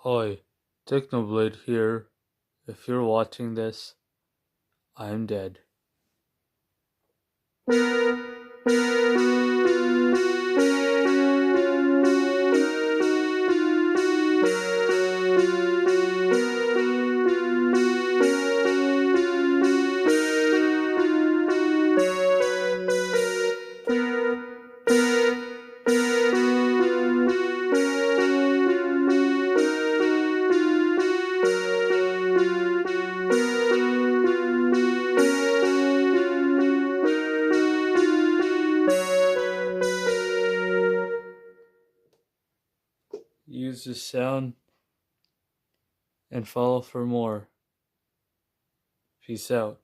Hi, Tecnoblade here. If you're watching this, I'm dead. Use the sound and follow for more. Peace out.